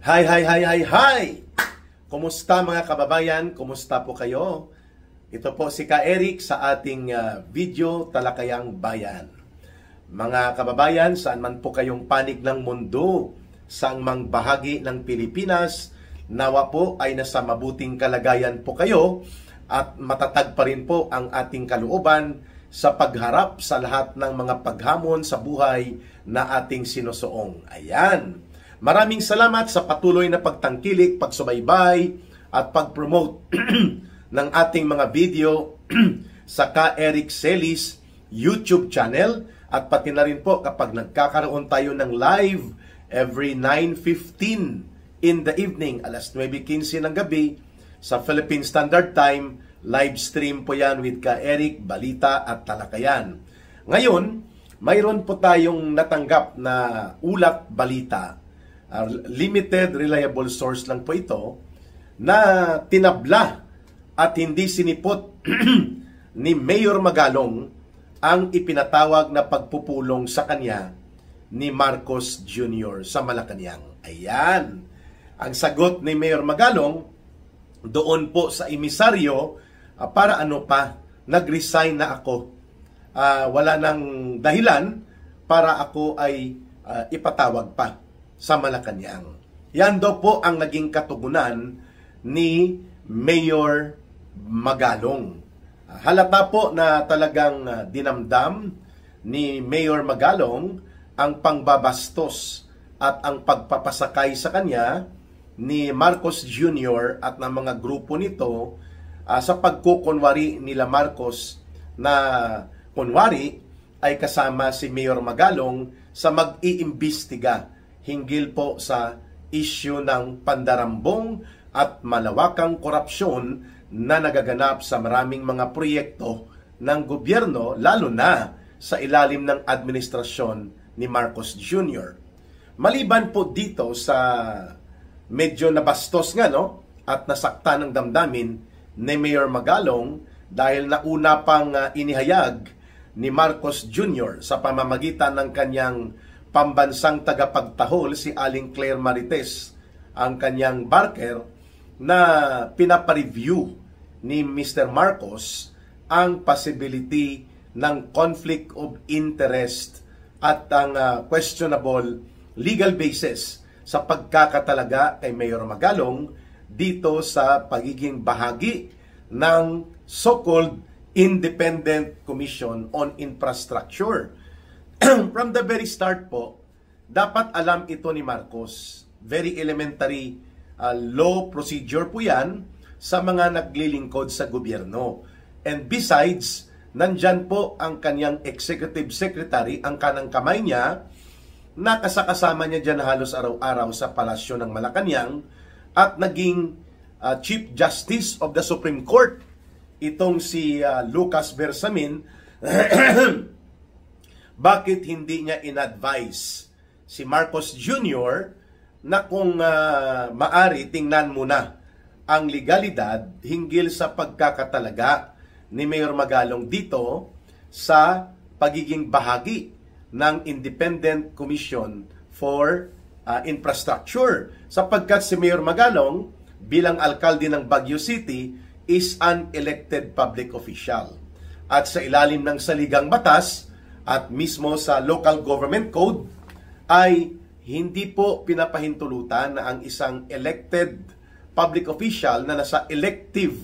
Hi, hi, hi, hi, hi! Kumusta mga kababayan? Kumusta po kayo? Ito po si Ka Eric sa ating video Talakayang Bayan. Mga kababayan, saan man po kayong panig ng mundo, saang mang bahagi ng Pilipinas, nawa po ay nasa mabuting kalagayan po kayo at matatag pa rin po ang ating kalooban sa pagharap sa lahat ng mga paghamon sa buhay na ating sinusuong. Ayan! Maraming salamat sa patuloy na pagtangkilik, pagsubaybay at pag-promote ng ating mga video sa Ka Eric Celis YouTube channel at pati na rin po kapag nagkakaroon tayo ng live every 9:15 in the evening, alas 9:15 ng gabi sa Philippine Standard Time, live stream po yan with Ka Eric, balita at talakayan. Ngayon, mayroon po tayong natanggap na ulat balita. Limited reliable source lang po ito na tinabla at hindi sinipot ni Mayor Magalong ang ipinatawag na pagpupulong sa kanya ni Marcos Jr. sa Malacanang. Ayan. Ang sagot ni Mayor Magalong doon po sa emisaryo, para ano pa, nag-resign na ako. Wala nang dahilan para ako ay ipatawag pa sa Malacanang. Yan daw po ang naging katugunan ni Mayor Magalong. Halata po na talagang dinamdam ni Mayor Magalong ang pangbabastos at ang pagpapasakay sa kanya ni Marcos Jr. at ng mga grupo nito sa pagkukunwari nila Marcos na kunwari ay kasama si Mayor Magalong sa mag-iimbestiga hinggil po sa issue ng pandarambong at malawakang korupsyon na nagaganap sa maraming mga proyekto ng gobyerno, lalo na sa ilalim ng administrasyon ni Marcos Jr. Maliban po dito sa medyo nabastos nga at nasakta ng damdamin ni Mayor Magalong dahil nauna pang inihayag ni Marcos Jr. sa pamamagitan ng kanyang pambansang tagapagtahol si Aling Claire Marites, ang kanyang barker, na pinapareview ni Mr. Marcos ang possibility ng conflict of interest at ang questionable legal basis sa pagkakatalaga kay Mayor Magalong dito sa pagiging bahagi ng so-called Independent Commission on Infrastructure. From the very start po, dapat alam ito ni Marcos. Very elementary law procedure po yan sa mga naglilingkod sa gobyerno. And besides, nandyan po ang kanyang executive secretary, ang kanang kamay niya, na kasakasama niya dyan halos araw-araw sa palasyo ng Malacanang at naging Chief Justice of the Supreme Court, itong si Lucas Bersamin. Bakit hindi niya in-advise si Marcos Jr. na kung maari tingnan muna ang legalidad hinggil sa pagkakatalaga ni Mayor Magalong dito sa pagiging bahagi ng Independent Commission for Infrastructure, sapagkat si Mayor Magalong bilang alkalde ng Baguio City is an elected public official at sa ilalim ng saligang batas at mismo sa local government code ay hindi po pinapahintulutan na ang isang elected public official na nasa elective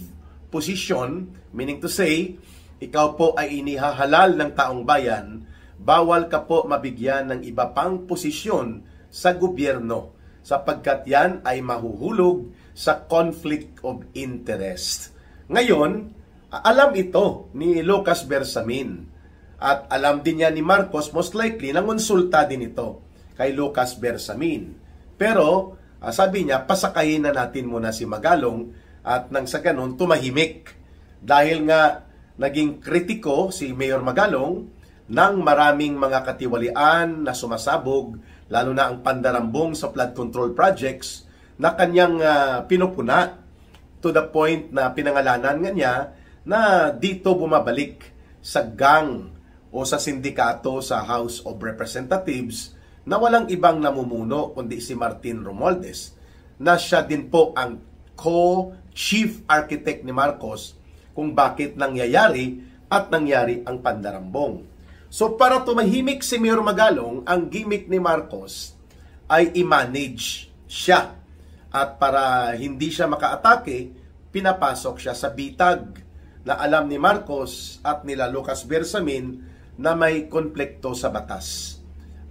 position, meaning to say, ikaw po ay inihahalal ng taong bayan, bawal ka po mabigyan ng iba pang posisyon sa gobyerno sapagkat yan ay mahuhulog sa conflict of interest. Ngayon, alam ito ni Lucas Bersamin. At alam din niya ni Marcos, most likely, nangonsulta din ito kay Lucas Bersamin. Pero, sabi niya, pasakayin na natin muna si Magalong at nang sa ganun, tumahimik. Dahil nga, naging kritiko si Mayor Magalong ng maraming mga katiwalian na sumasabog, lalo na ang pandarambong sa flood control projects na kanyang pinupuna to the point na pinangalanan nga niya na dito bumabalik sa gang o sa sindikato sa House of Representatives na walang ibang namumuno kundi si Martin Romualdez. na siya din po ang co-chief architect ni Marcos kung bakit nangyayari at nangyari ang pandarambong. So para tumahimik si Mayor Magalong, ang gimmick ni Marcos ay i-manage siya. At para hindi siya makaatake, pinapasok siya sa bitag na alam ni Marcos at nila Lucas Bersamin na may konflikto sa batas.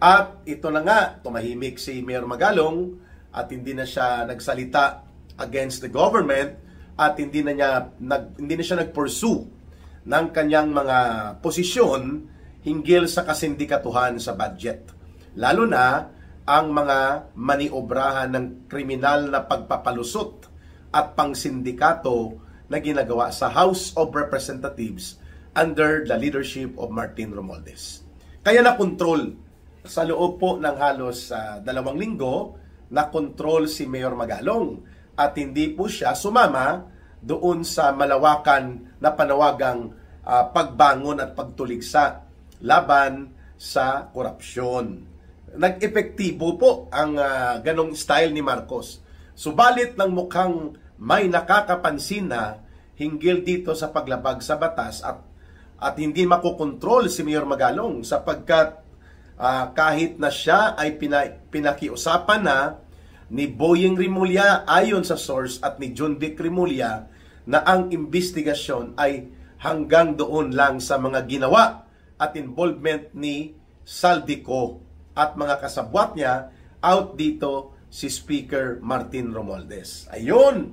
At ito na nga, tumahimik si Mayor Magalong at hindi na siya nagsalita against the government at hindi na siya nag-pursue ng kanyang mga posisyon hinggil sa kasindikatuhan sa budget. Lalo na ang mga maniobrahan ng kriminal na pagpapalusot at pangsindikato na ginagawa sa House of Representatives under the leadership of Martin Romualdez. Kaya na-control sa loob po ng halos 2 linggo, na-control si Mayor Magalong at hindi po siya sumama doon sa malawakan na panawagang pagbangon at pagtuligsa laban sa korupsyon. Nag-epektibo po ang ganong style ni Marcos. Subalit ng mukhang may nakakapansin na hinggil dito sa paglabag sa batas at hindi makokontrol si Mayor Magalong sapagkat kahit na siya ay pinakiusapan na ni Boyeng Rimulya ayon sa source at ni John Vic Rimulya na ang investigasyon ay hanggang doon lang sa mga ginawa at involvement ni Saldico at mga kasabwat niya, out dito si Speaker Martin Romualdez. Ayun!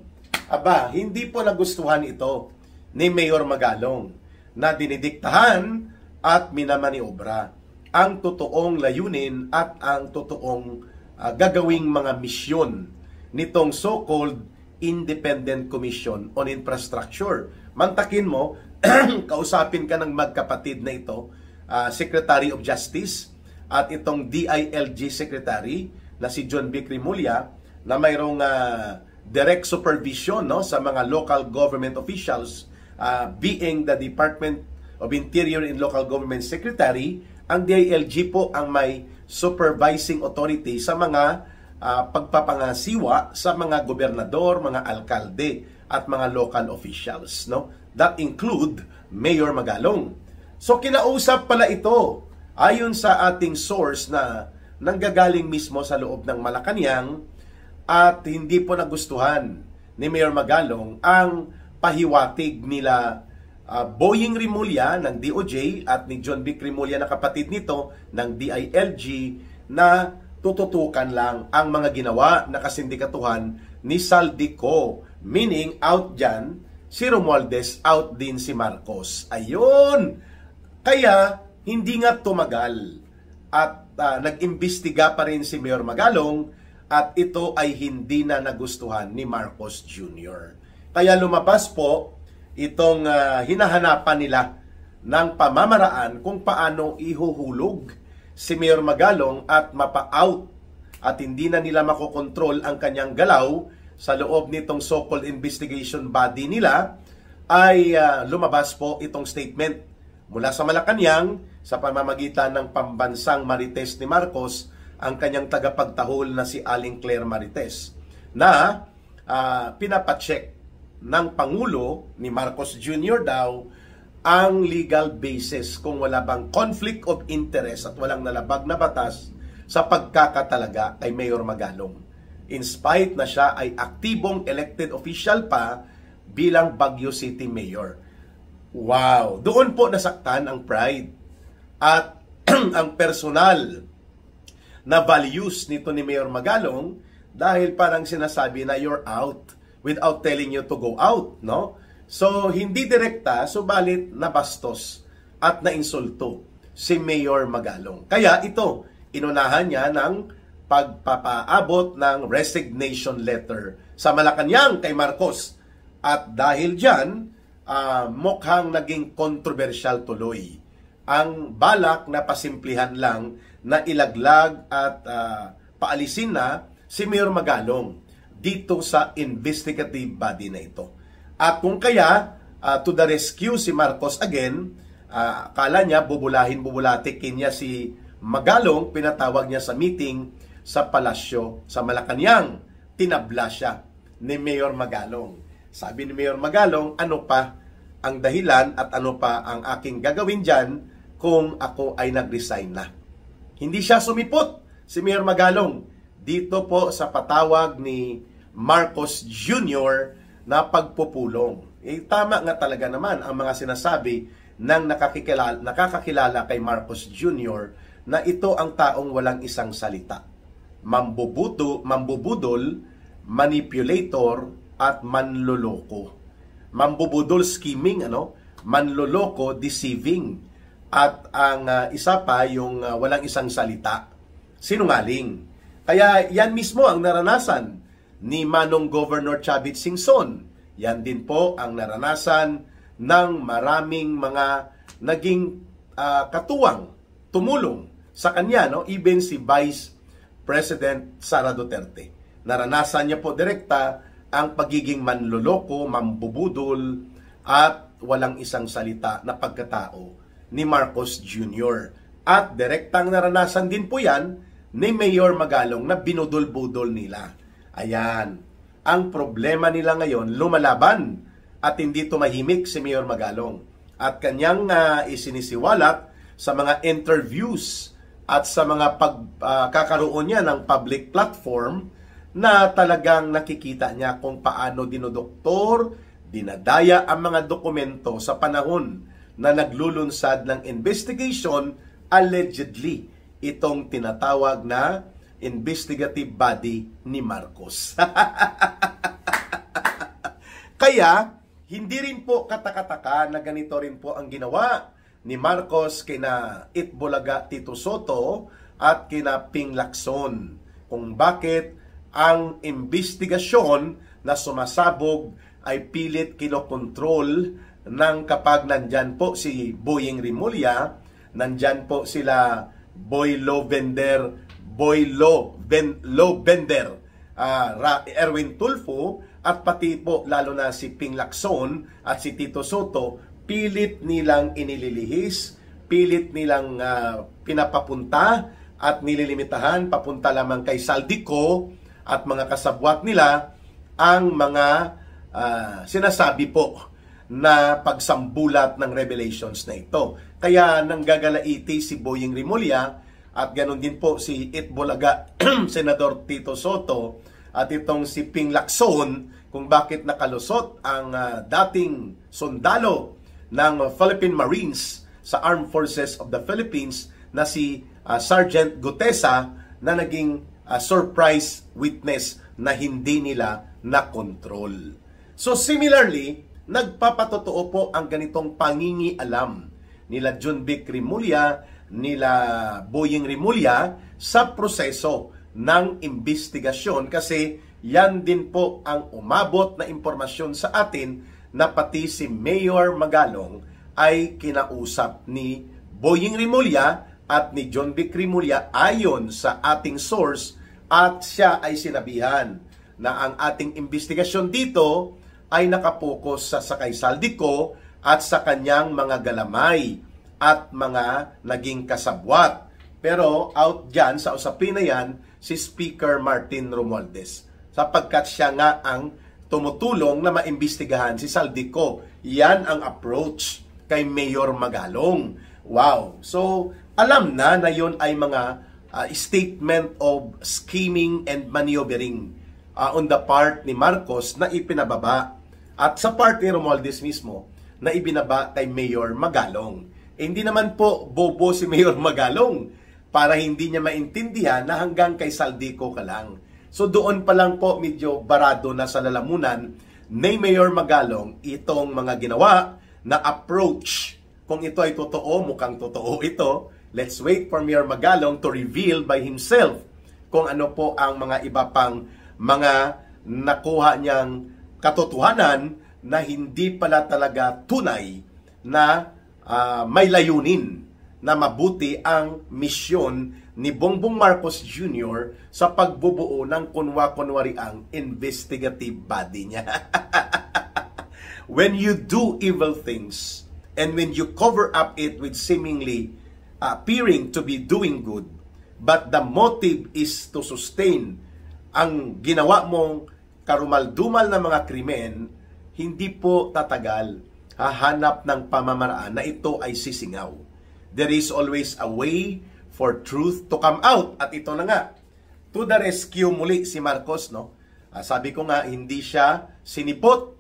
Aba, hindi po nagustuhan ito ni Mayor Magalong na dinidiktahan at minamaniobra ang totoong layunin at ang totoong gagawing mga misyon nitong so-called Independent Commission on Infrastructure. Mantakin mo, kausapin ka ng magkapatid na ito, Secretary of Justice, at itong DILG Secretary na si John Vic Rimulya na mayroong direct supervision sa mga local government officials, being the Department of Interior and Local Government Secretary. Ang DILG po ang may supervising authority sa mga pagpapangasiwa sa mga gobernador, mga alkalde at mga local officials. That include Mayor Magalong. So kinausap pala ito ayon sa ating source na nanggagaling mismo sa loob ng Malacanang at hindi po nagustuhan ni Mayor Magalong ang pahiwatig nila Boyeng Rimulya ng DOJ at ni John Vic Rimulya na kapatid nito ng DILG na tututukan lang ang mga ginawa na kasindikatuhan ni Saldico. Meaning out dyan si Romualdez, out din si Marcos. Ayun! Kaya hindi nga tumagal at nag-imbestiga pa rin si Mayor Magalong at ito ay hindi na nagustuhan ni Marcos Jr. Kaya lumabas po itong hinahanapan nila ng pamamaraan kung paano ihuhulog si Mayor Magalong at mapa-out at hindi na nila makokontrol ang kanyang galaw sa loob nitong so-called investigation body nila ay lumabas po itong statement mula sa Malacanang sa pamamagitan ng pambansang Marites ni Marcos, ang kanyang tagapagtahol na si Aling Claire Marites, na pinapacheck ng Pangulo ni Marcos Jr. daw ang legal basis kung wala bang conflict of interest at walang nalabag na batas sa pagkakatalaga kay Mayor Magalong. In spite na siya ay aktibong elected official pa bilang Baguio City Mayor. Wow! Doon po nasaktan ang pride at ang personal na values nito ni Mayor Magalong dahil parang sinasabi na you're out without telling you to go out, no? So, hindi direkta, subalit nabastos at nainsulto si Mayor Magalong. Kaya ito, inunahan niya ng pagpapaabot ng resignation letter sa Malacanang kay Marcos. At dahil dyan, mukhang naging kontrobersyal tuloy ang balak na pasimplihan lang na ilaglag at paalisin na si Mayor Magalong dito sa investigative body na ito. At kung kaya, to the rescue si Marcos again, akala niya bubulatikin niya si Magalong, pinatawag niya sa meeting sa palasyo sa Malacanang tinabla siya ni Mayor Magalong. Sabi ni Mayor Magalong, ano pa ang dahilan at ano pa ang aking gagawin dyan kung ako ay nag-resign na. Hindi siya sumipot, si Mayor Magalong, dito po sa patawag ni Marcos Jr. na pagpupulong. Tama nga talaga naman ang mga sinasabi ng nakakakilala kay Marcos Jr. na ito ang taong walang isang salita. Mambubudol, manipulator, at manloloko. Mambubudol, scheming, manloloko, deceiving. At ang isa pa, yung walang isang salita, sinungaling. Kaya yan mismo ang naranasan ni Manong Governor Chavit Singson. Yan din po ang naranasan ng maraming mga naging katuwang, tumulong sa kanya, even si Vice President Sara Duterte. Naranasan niya po direkta ang pagiging manloloko, mambubudol, at walang isang salita na pagkatao ni Marcos Jr. At direktang naranasan din po yan ni Mayor Magalong na binudol-budol nila. Ayan, ang problema nila ngayon, lumalaban at hindi tumahimik si Mayor Magalong. At kanyang isinisiwalat sa mga interviews at sa mga pagkakaroon niya ng public platform na talagang nakikita niya kung paano dinodoktor, dinadaya ang mga dokumento sa panahon na naglulunsad ng investigation, allegedly, itong tinatawag na investigative body ni Marcos. Kaya, hindi rin po katakataka na ganito rin po ang ginawa ni Marcos kina Itbulaga Tito Soto at kina Ping Lacson. Kung bakit ang investigasyon na sumasabog ay pilit kinokontrol ng kapag nandyan po si Boying Rimulya, nandyan po sila Boy Lovender, Erwin Tulfo, at pati po lalo na si Ping Lacson at si Tito Soto, pilit nilang inililihis, pilit nilang pinapapunta at nililimitahan papunta lamang kay Saldico at mga kasabwat nila ang mga sinasabi po na pagsambulat ng revelations na ito. Kaya nanggagalaiti si Boying Rimulya at ganoon din po si Itbulaga, Senador Tito Soto, at itong si Ping Lacson kung bakit nakalusot ang dating sundalo ng Philippine Marines sa Armed Forces of the Philippines na si Sergeant Gutesa na naging surprise witness na hindi nila na-control. So similarly, nagpapatotoo po ang ganitong pangingialam nila John Vic Rimulya, nila Boying Rimulya sa proseso ng investigasyon kasi yan din po ang umabot na impormasyon sa atin na pati si Mayor Magalong ay kinausap ni Boying Rimulya at ni John Vic Rimulya ayon sa ating source, at siya ay sinabihan na ang ating investigasyon dito ay nakapokus sa Sakay Saldico at sa kanyang mga galamay at mga naging kasabwat. Pero out dyan sa usapin na yan si Speaker Martin Romualdez sapagkat siya nga ang tumutulong na maimbestigahan si Saldico. Yan ang approach kay Mayor Magalong. Wow! So, alam na yun ay mga statement of scheming and maneuvering on the part ni Marcos na ipinababa at sa part ni Romualdez mismo na ibinaba kay Mayor Magalong. Hindi naman po bobo si Mayor Magalong para hindi niya maintindihan na hanggang kay Saldico ka lang. So doon pa lang po medyo barado na sa lalamunan ni Mayor Magalong itong mga ginawa na approach. Kung ito ay totoo, mukhang totoo ito. Let's wait for Mayor Magalong to reveal by himself kung ano po ang mga iba pang mga nakuha niyang katotohanan na hindi pala talaga tunay na may layunin na mabuti ang misyon ni Bongbong Marcos Jr. sa pagbubuo ng kunwa-kunwariang investigative body niya. When you do evil things and when you cover up it with seemingly appearing to be doing good, but the motive is to sustain ang ginawa mong karumal-dumal na mga krimen, hindi po tatagal. Hahanap ng pamamaraan na ito ay sisingaw. There is always a way for truth to come out. At ito na nga, to the rescue muli si Marcos, no? Sabi ko nga, hindi siya sinipot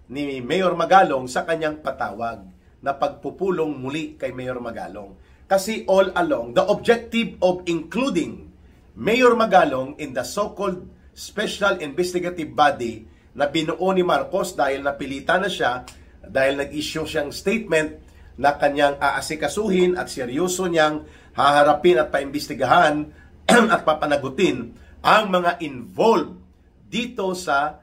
ni Mayor Magalong sa kanyang patawag na pagpupulong muli kay Mayor Magalong. Kasi all along, the objective of including Mayor Magalong in the so-called Special Investigative Body na binuo ni Marcos dahil napilitan na siya, dahil nag-issue siyang statement na kanyang aasikasuhin at seryoso niyang haharapin at paimbestigahan at papanagutin ang mga involved dito sa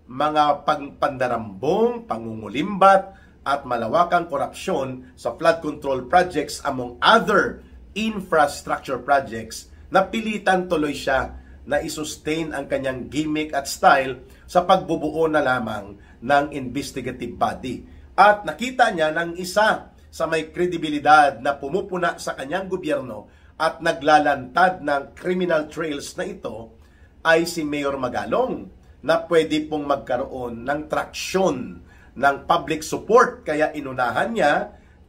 mga pandarambong, pangungulimbat at malawakang korupsyon sa flood control projects among other infrastructure projects na pilitan tuloy siya na isustain ang kanyang gimmick at style sa pagbubuo na lamang ng investigative body. At nakita niya ng isa sa may kredibilidad na pumupuna sa kanyang gobyerno at naglalantad ng criminal trails na ito ay si Mayor Magalong na pwede pong magkaroon ng traksyon ng public support. Kaya inunahan niya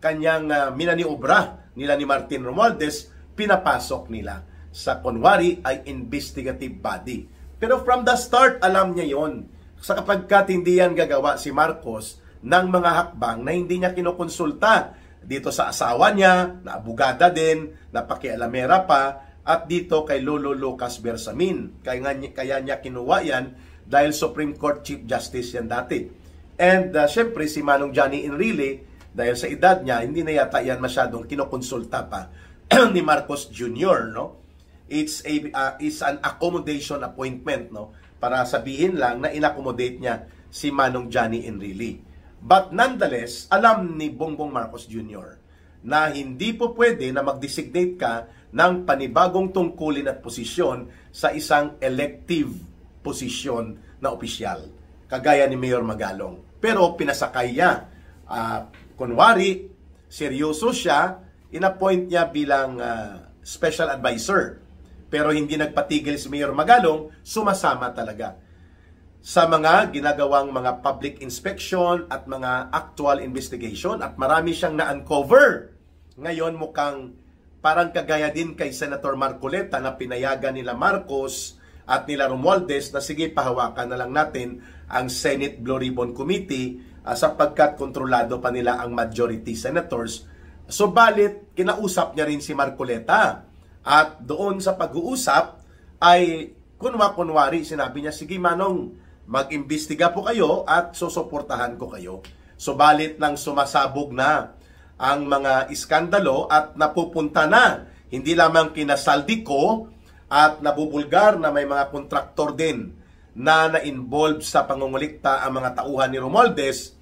kanyang minaniobra nila ni Martin Romualdez, pinapasok nila sa kunwari ay investigative body. Pero from the start, alam niya yon. Sa kapagkat hindi yan gagawa si Marcos ng mga hakbang na hindi niya kinukonsulta dito sa asawa niya, na abogada din, na pakialamera pa, at dito kay Lolo Lucas Bersamin. Kaya niya kinuha yan dahil Supreme Court Chief Justice yan dati. And syempre si Manong Johnny Enrile, dahil sa edad niya, hindi na yata yan masyadong kinukonsulta pa ni Marcos Jr., no? It's an accommodation appointment, no? Para sabihin lang na inaccommodate niya si Manong Johnny Enrile. But nonetheless, alam ni Bongbong Marcos Jr. na hindi po pwede na mag-designate ka ng panibagong tungkulin at posisyon sa isang elective posisyon na opisyal, kagaya ni Mayor Magalong. Pero pinasakay niya. Kunwari, seryoso siya, inappoint niya bilang special advisor. Pero hindi nagpatigil si Mayor Magalong, sumasama talaga sa mga ginagawang mga public inspection at mga actual investigation, at marami siyang na-uncover. Ngayon mukhang parang kagaya din kay Senator Marcoleta na pinayagan nila Marcos at nila Romualdez na sige, pahawakan na lang natin ang Senate Blue Ribbon Committee sapagkat kontrolado pa nila ang majority senators. Subalit, kinausap niya rin si Marcoleta. At doon sa pag-uusap ay kunwari sinabi niya, sige Manong, mag-imbestiga po kayo at susuportahan ko kayo. Subalit nang sumasabog na ang mga iskandalo at napupunta na hindi lamang kina Saldico at nabubulgar na may mga kontraktor din na na-involve sa pangungulikta ang mga tauhan ni Romualdez,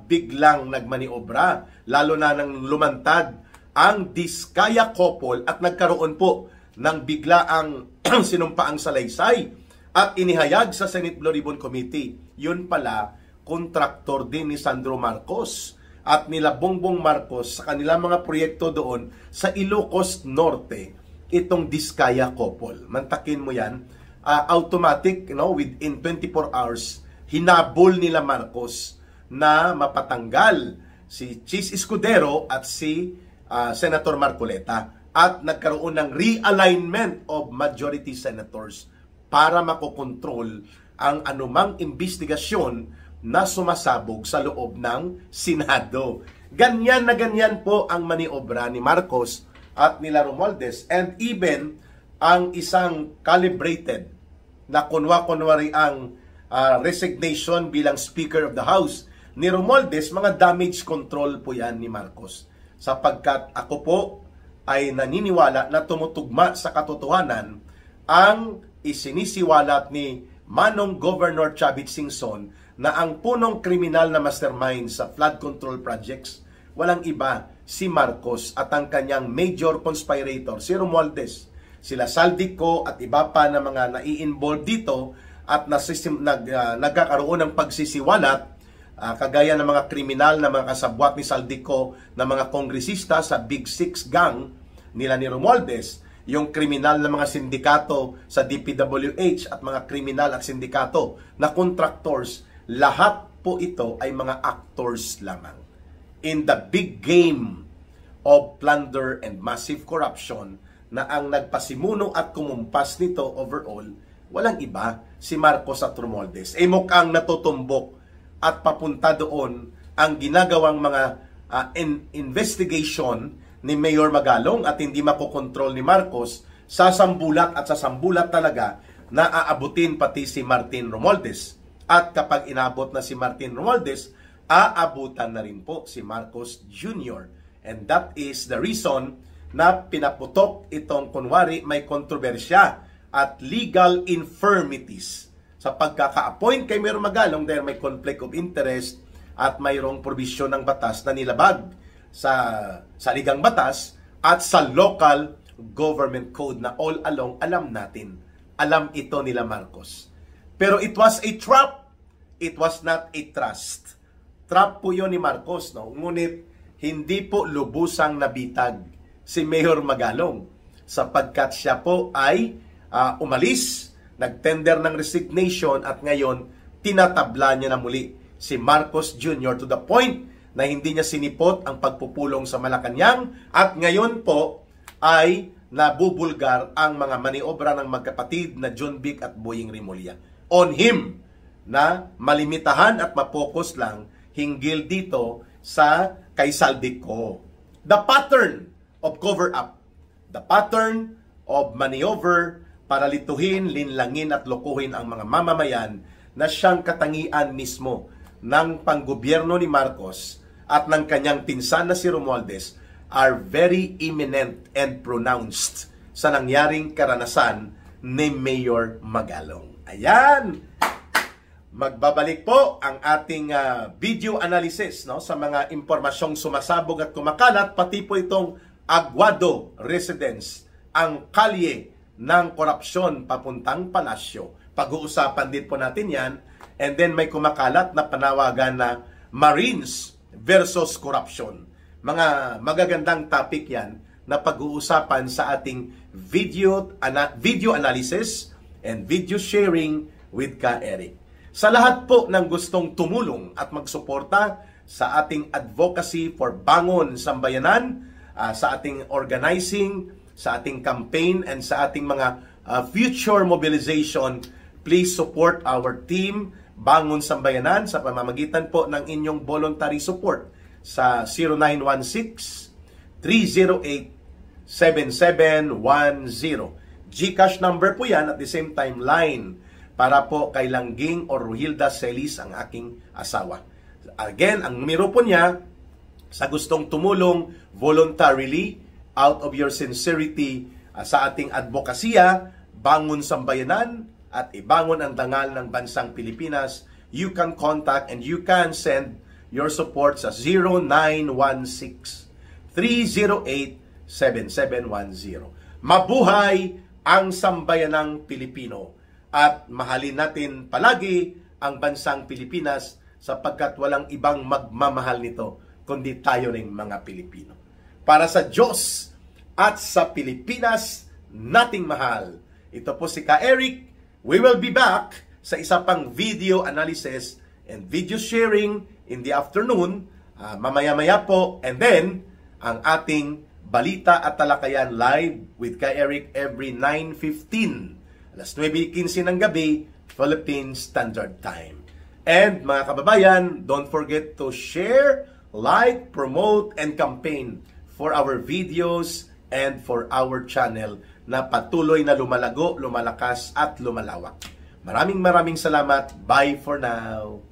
biglang nagmaniobra, lalo na nang lumantad ang Diskaya couple at nagkaroon po ng biglaang sinumpaang salaysay at inihayag sa Senate Blue Ribbon Committee. Yun pala, kontraktor din ni Sandro Marcos at nila Bongbong Marcos sa kanilang mga proyekto doon sa Ilocos Norte, itong Diskaya couple. Mantakin mo yan, automatic, within 24 hours, hinabol nila Marcos na mapatanggal si Chis Escudero at si Senator Marcoleta, at nagkaroon ng realignment of majority senators para makokontrol ang anumang investigasyon na sumasabog sa loob ng Senado. Ganyan na ganyan po ang maniobra ni Marcos at nila Romualdez, and even ang isang calibrated na kunwari ang resignation bilang Speaker of the House ni Romualdez, mga damage control po yan ni Marcos. Sapagkat ako po ay naniniwala na tumutugma sa katotohanan ang isinisiwalat ni Manong Governor Chavit Singson na ang punong kriminal na mastermind sa flood control projects, walang iba si Marcos at ang kanyang major conspirator, si Romualdez. Sila Saldico at iba pa na mga nai-involve dito at nagkakaroon ng pagsisiwalat, kagaya ng mga kriminal na mga kasabwat ni Saldico na mga kongresista sa Big Six gang nila ni Romualdez. yung kriminal na mga sindikato sa DPWH at mga kriminal at sindikato na contractors, lahat po ito ay mga actors lamang in the big game of plunder and massive corruption na ang nagpasimuno at kumumpas nito overall, walang iba, si Marcos at Romualdez. Mukhang natutumbok at papunta doon ang ginagawang mga investigation ni Mayor Magalong at hindi makokontrol ni Marcos, sasambulat at sasambulat talaga na aabutin pati si Martin Romualdez. At kapag inabot na si Martin Romualdez, aabutan na rin po si Marcos Jr. And that is the reason na pinaputok itong kunwari may kontrobersya at legal infirmities sa pagkaka-appoint kay Mayor Magalong dahil may conflict of interest at mayroong probisyon ng batas na nilabag sa ligang batas at sa local government code na all along alam natin. Alam ito nila Marcos. Pero it was a trap. It was not a trust. Trap po yun ni Marcos, no? Ngunit hindi po lubusang nabitag si Mayor Magalong sapagkat siya po ay umalis, nagtender ng resignation at ngayon tinatabla niya na muli si Marcos Jr. to the point na hindi niya sinipot ang pagpupulong sa Malacanang at ngayon po ay nabubulgar ang mga maniobra ng magkapatid na John Vic at Boying Rimulya. On him na malimitahan at mapokus lang hinggil dito sa kay Saldico. The pattern of cover-up, the pattern of maneuver para lituhin, linlangin at lokohin ang mga mamamayan na siyang katangian mismo ng panggobyerno ni Marcos at ng kanyang pinsan na si Romualdez are very imminent and pronounced sa nangyaring karanasan ni Mayor Magalong. Ayan! Magbabalik po ang ating video analysis, no, sa mga impormasyong sumasabog at kumakalat, pati po itong Aguado Residence, ang kalye ng korupsyon papuntang palasyo. Pag-uusapan din po natin yan. And then may kumakalat na panawagan na Marines versus corruption. Mga magagandang topic yan na pag-uusapan sa ating video analysis and video sharing with Ka Eric. Sa lahat po ng gustong tumulong at magsuporta sa ating advocacy for Bangon Sambayanan, sa ating organizing, sa ating campaign, and sa ating mga future mobilization, please support our team, Bangon Sambayanan, sa pamamagitan po ng inyong voluntary support sa 0916-308-7710. GCash number po yan, at the same time line, para po kay Langging or Ruhilda Celis, ang aking asawa. Again, ang numero po niya, sa gustong tumulong voluntarily, out of your sincerity, sa ating advokasya, Bangon Sambayanan, at ibangon ang dangal ng bansang Pilipinas, you can contact and you can send your support sa 0916-308-7710. Mabuhay ang sambayanang Pilipino! At mahalin natin palagi ang bansang Pilipinas sapagkat walang ibang magmamahal nito kundi tayo ring mga Pilipino. Para sa Diyos at sa Pilipinas nating mahal. Ito po si Ka Eric. We will be back sa isa pang video analysis and video sharing in the afternoon. Mamaya-maya po. And then, ang ating balita at talakayan live with Ka Eric every 9:15. Alas 9:15 ng gabi, Philippine Standard Time. And mga kababayan, don't forget to share, like, promote, and campaign for our videos and for our channel na patuloy na lumalago, lumalakas, at lumalawak. Maraming salamat. Bye for now.